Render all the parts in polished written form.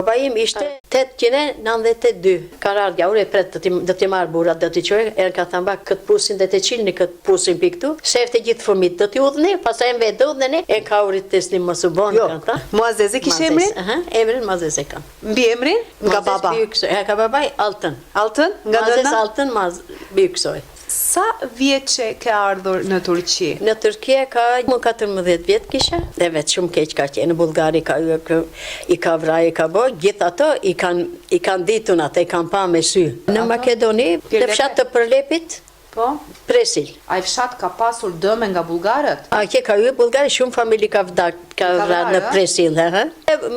Baba im ishte 892. Karardja, ure pret do t'i marrë burat, do t'i qojë, erë ka thamba këtë pusin dhe të qilni këtë pusin për këtu, shefte gjithë fëmit do t'i udhni, pasaj më vetë udhni, e ka urit teslim mos u bonë kanë ta. Muazeze kishe emrin? Emrin Muazeze kam. Mbi emrin? Nga baba. Ka babaj Altën. Altën? Nga Muazeze dëna? Altën, Byksoj. Sa vjeçe ke ardhur në Turqi? Në Turqi ka më 14 vjet kisha, dhe vetë shumë keq ka qenë. Në Bullgari i ka vraj, i ka boj, gjithë ato i kanë ditun atë, i kanë pa me sy. Në Makedoni, në fshat të Përlepit, Po? Presil. Ai fshat ka pasur dëme nga bullgarët? A ke ka hyrë Bullgari, shumë familje ka vrarë në Presil,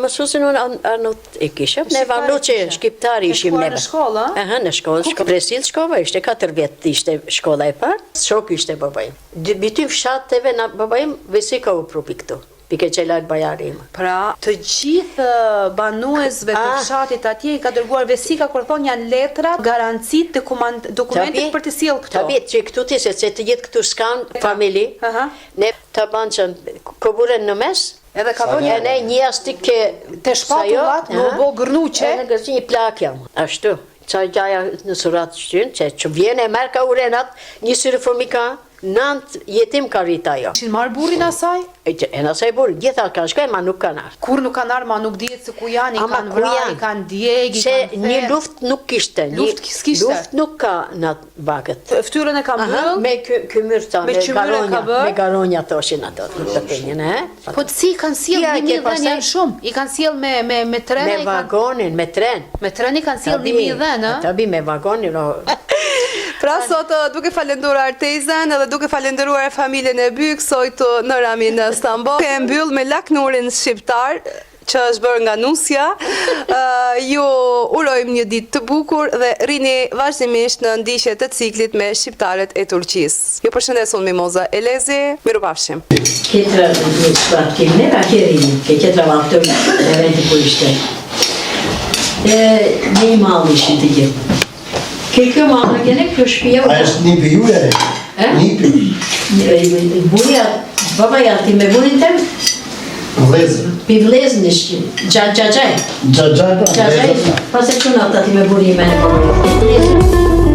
mësuesin unë Arnut e kisha, ne Arnuçi shqiptari ishim neve. Në shkollë, Aha, në shkollë, Presil shkova, ishte 4 vjet ishte shkolla e parë, shok ishte babajim. Bitim fshateve na babajim Vesika u prupi këtu. Pike Qelal Bajari. Pra, të gjithë banuesve të fshatit atje i ka dërguar Vesika kur thonë janë letra, garancit, dokumentet për të sjellë këto. Tabi, që këtu ti se të gjithë këtu s'kan familji, ne të banë që koburen në mes, edhe ka bënë e ne një astik ke të shpatullat, në bo gërnuqe. E në gërzi një plak jam, ashtu. Qa gjaja në surat shtynë, që vjene e merë ka urenat, një syrë fëmi ka, 9 jetim ka rita jo. Ishin marë burin asaj? E nësaj burin, gjitha kanë shkoj, ma nuk kanë ardhur. Kur nuk kanë ardhur, ma nuk dihet se ku janë, i kanë vrarë, i kanë djeg, i Se kanë the. një luft nuk kishte, luft nuk ka në bakët. Ftyrën e ka mbyll? Me kymyr ta, me garonja thoshin ato, të penjën, Po si kanë sjell një dhen janë shumë, i kanë sjell me tren, me vagonin, me tren. Me tren i kanë sjell 1000 dhen, ë? Tabi me vagonin. Pra sot duke falenderuar Artezan edhe duke falenderuar familjen e Byksojt në Ramin në Stamboll, ke mbyll me laknurin shqiptar që është bërë nga Nusja. Ju urojmë një ditë të bukur dhe rini vazhdimisht në ndihje të ciklit me shqiptarët e Turqisë. Ju përshëndes unë Mimoza Elezi, mirupafshim. Ketra ne ka kerini, ke ketra vaktër e vendi ku ishte. Ne i malli ishin të gjithë. Kjo mama gene, kjo shpia... A është nipi ju e? Nipi? Buria, baba jati me burin tem? Vlezën. Pi vlezën ishtë, gjagjaj. Gjagjaj, Pas e kënat ati me burin me në baba.